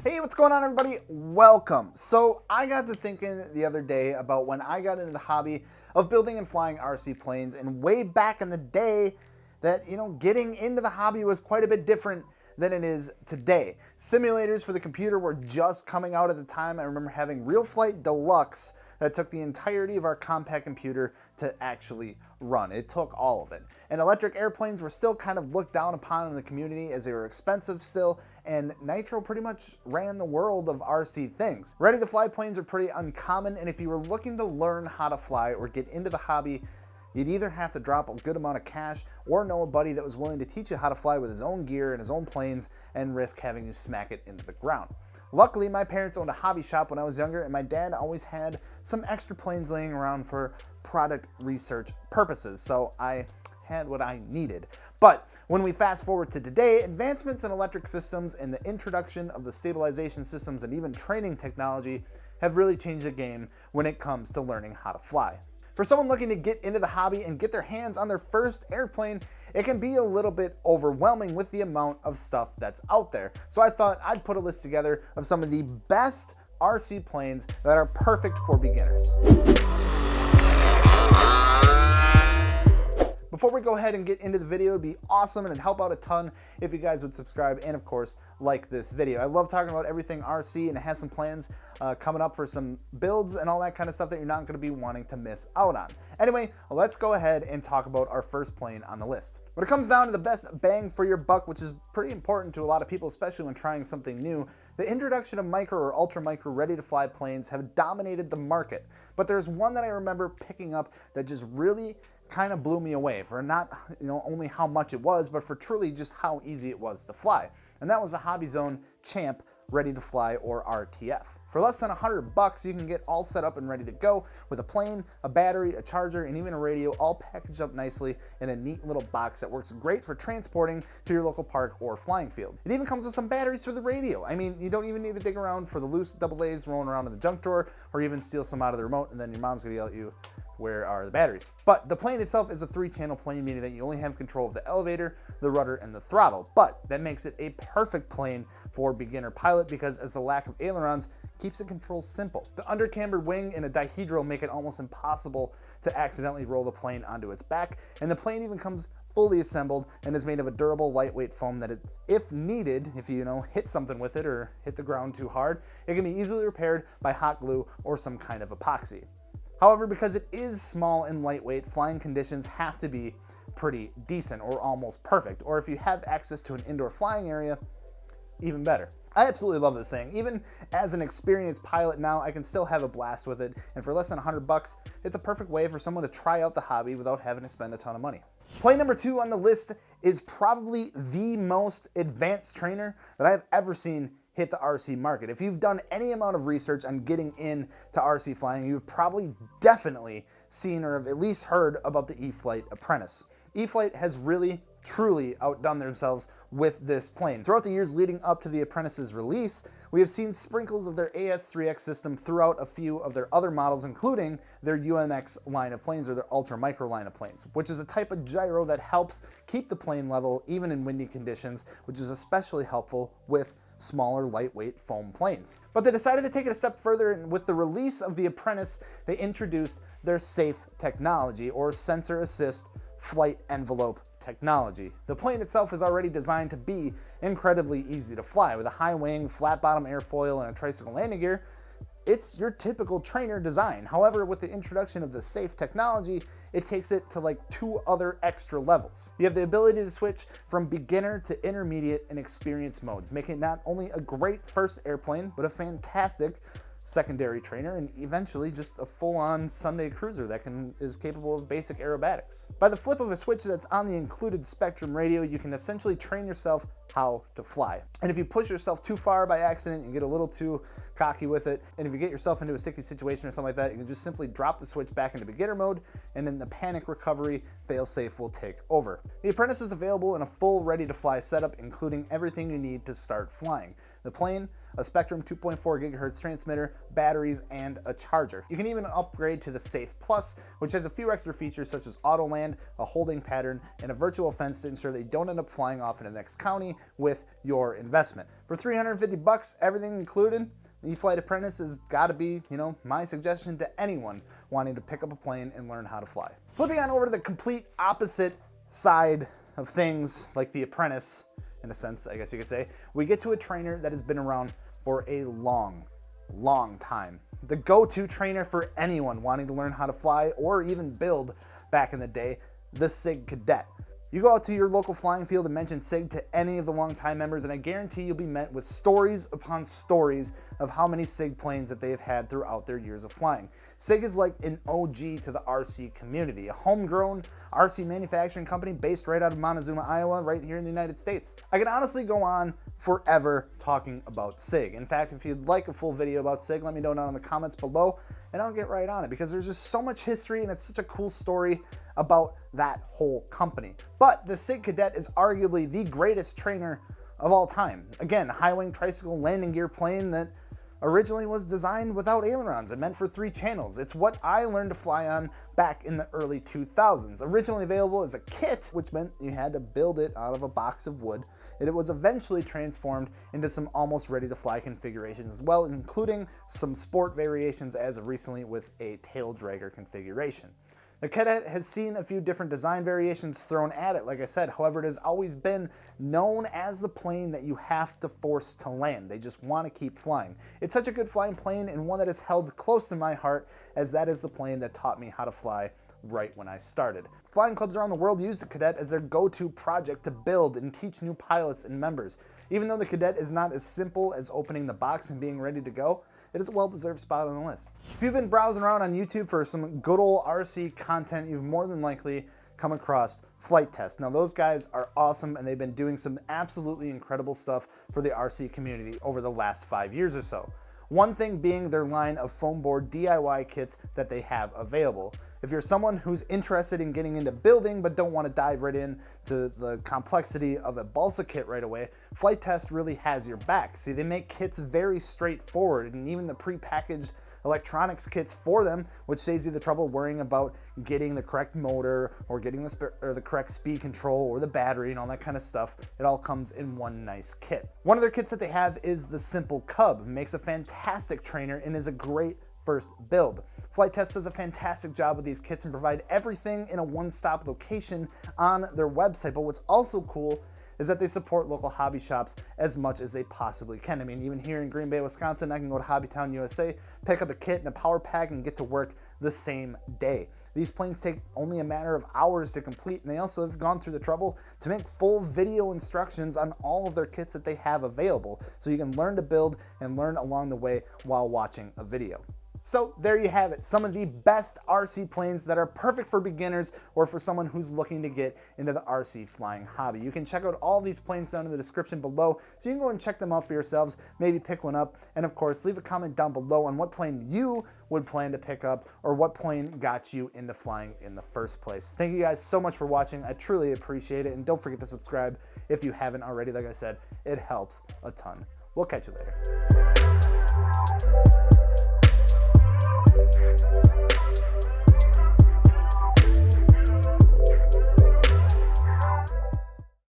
Hey, what's going on, everybody? Welcome. So I got to thinking the other day about when I got into the hobby of building and flying RC planes, and way back in the day that, getting into the hobby was quite a bit different than it is today. Simulators for the computer were just coming out at the time. I remember having Real Flight Deluxe that took the entirety of our compact computer to actually run. It took all of it. And electric airplanes were still kind of looked down upon in the community as they were expensive still, and Nitro pretty much ran the world of RC things. Ready-to-fly planes are pretty uncommon, and if you were looking to learn how to fly or get into the hobby, you'd either have to drop a good amount of cash or know a buddy that was willing to teach you how to fly with his own gear and his own planes and risk having you smack it into the ground. Luckily, my parents owned a hobby shop when I was younger, and my dad always had some extra planes laying around for product research purposes, so I had what I needed. But when we fast forward to today, advancements in electric systems and the introduction of the stabilization systems and even training technology have really changed the game when it comes to learning how to fly. For someone looking to get into the hobby and get their hands on their first airplane, it can be a little bit overwhelming with the amount of stuff that's out there. So I thought I'd put a list together of some of the best RC planes that are perfect for beginners. Before we go ahead and get into the video, it'd be awesome and it'd help out a ton if you guys would subscribe and, of course, like this video. I love talking about everything RC, and it has some plans coming up for some builds and all that kind of stuff that you're not going to be wanting to miss out on. Anyway, let's go ahead and talk about our first plane on the list. When it comes down to the best bang for your buck, which is pretty important to a lot of people, especially when trying something new, the introduction of micro or ultra micro ready-to-fly planes have dominated the market. But there's one that I remember picking up that just really kind of blew me away for not only how much it was, but for truly just how easy it was to fly. And that was the Hobby Zone Champ Ready to Fly, or RTF. For less than $100, you can get all set up and ready to go with a plane, a battery, a charger, and even a radio, all packaged up nicely in a neat little box that works great for transporting to your local park or flying field. It even comes with some batteries for the radio. I mean, you don't even need to dig around for the loose AA's rolling around in the junk drawer, or even steal some out of the remote, and then your mom's gonna yell at you, "Where are the batteries?" But the plane itself is a 3-channel plane, meaning that you only have control of the elevator, the rudder, and the throttle. But that makes it a perfect plane for beginner pilot because as the lack of ailerons keeps the controls simple. The undercambered wing and a dihedral make it almost impossible to accidentally roll the plane onto its back, and the plane even comes fully assembled and is made of a durable, lightweight foam that if needed, if you hit something with it or hit the ground too hard, it can be easily repaired by hot glue or some kind of epoxy. However, because it is small and lightweight, flying conditions have to be pretty decent or almost perfect. Or if you have access to an indoor flying area, even better. I absolutely love this thing. Even as an experienced pilot now, I can still have a blast with it. And for less than $100, it's a perfect way for someone to try out the hobby without having to spend a ton of money. Plane number 2 on the list is probably the most advanced trainer that I've ever seen hit the RC market. If you've done any amount of research on getting into RC flying, you've probably definitely seen or have at least heard about the E-Flite Apprentice. E-Flite has really truly outdone themselves with this plane. Throughout the years leading up to the Apprentice's release, we have seen sprinkles of their AS3X system throughout a few of their other models, including their UMX line of planes or their ultra micro line of planes, which is a type of gyro that helps keep the plane level even in windy conditions, which is especially helpful with smaller, lightweight foam planes. But they decided to take it a step further, and with the release of the Apprentice, they introduced their SAFE technology, or Sensor Assist Flight Envelope technology. The plane itself is already designed to be incredibly easy to fly. With a high wing, flat bottom airfoil, and a tricycle landing gear, it's your typical trainer design. However, with the introduction of the SAFE technology, it takes it to like 2 other extra levels. You have the ability to switch from beginner to intermediate and experienced modes, making it not only a great first airplane, but a fantastic secondary trainer, and eventually just a full-on Sunday cruiser that is capable of basic aerobatics. By the flip of a switch that's on the included Spectrum radio, you can essentially train yourself how to fly. And if you push yourself too far by accident and get a little too cocky with it, and if you get yourself into a sticky situation or something like that, you can just simply drop the switch back into beginner mode, and then the panic recovery failsafe will take over. The Apprentice is available in a full ready-to-fly setup, including everything you need to start flying. The plane, a Spectrum 2.4 gigahertz transmitter, batteries, and a charger. You can even upgrade to the Safe Plus, which has a few extra features such as auto land, a holding pattern, and a virtual fence to ensure that you don't end up flying off in the next county with your investment. For $350, everything included, the Flight Apprentice has got to be, my suggestion to anyone wanting to pick up a plane and learn how to fly. Flipping on over to the complete opposite side of things, like the Apprentice, in a sense, I guess you could say, we get to a trainer that has been around for a long time. The go-to trainer for anyone wanting to learn how to fly or even build back in the day, the SIG Cadet. You go out to your local flying field and mention SIG to any of the longtime members, and I guarantee you'll be met with stories upon stories of how many SIG planes that they have had throughout their years of flying. SIG is like an OG to the RC community, a homegrown RC manufacturing company based right out of Montezuma, Iowa, right here in the United States. I can honestly go on forever talking about SIG. In fact, if you'd like a full video about SIG, let me know down in the comments below, and I'll get right on it, because there's just so much history and it's such a cool story about that whole company. But the SIG Cadet is arguably the greatest trainer of all time. Again, high-wing tricycle landing gear plane that originally was designed without ailerons and meant for 3 channels. It's what I learned to fly on back in the early 2000s. Originally available as a kit, which meant you had to build it out of a box of wood, and it was eventually transformed into some almost ready-to-fly configurations as well, including some sport variations as of recently with a tail dragger configuration. The Cadet has seen a few different design variations thrown at it, like I said. However, it has always been known as the plane that you have to force to land. They just want to keep flying. It's such a good flying plane, and one that is held close to my heart, as that is the plane that taught me how to fly right when I started. Flying clubs around the world use the Cadet as their go-to project to build and teach new pilots and members. Even though the Cadet is not as simple as opening the box and being ready to go, it is a well-deserved spot on the list. If you've been browsing around on YouTube for some good old RC content, you've more than likely come across Flite Test. Now, those guys are awesome, and they've been doing some absolutely incredible stuff for the RC community over the last 5 years or so. One thing being their line of foam board DIY kits that they have available. If you're someone who's interested in getting into building but don't want to dive right in to the complexity of a balsa kit right away, Flite Test really has your back. See, they make kits very straightforward, and even the pre-packaged electronics kits for them, which saves you the trouble worrying about getting the correct motor or getting the correct speed control or the battery and all that kind of stuff. It all comes in one nice kit. One of their kits that they have is the Simple Cub. It makes a fantastic trainer and is a great first build. Flite Test does a fantastic job with these kits and provide everything in a one-stop location on their website. But what's also cool is that they support local hobby shops as much as they possibly can. I mean, even here in Green Bay, Wisconsin, I can go to Hobbytown USA, pick up a kit and a power pack, and get to work the same day. These planes take only a matter of hours to complete, and they also have gone through the trouble to make full video instructions on all of their kits that they have available, so you can learn to build and learn along the way while watching a video. So there you have it, some of the best RC planes that are perfect for beginners or for someone who's looking to get into the RC flying hobby. You can check out all these planes down in the description below, so you can go and check them out for yourselves, maybe pick one up, and of course leave a comment down below on what plane you would plan to pick up or what plane got you into flying in the first place. Thank you guys so much for watching. I truly appreciate it, and don't forget to subscribe if you haven't already. Like I said, it helps a ton. We'll catch you later.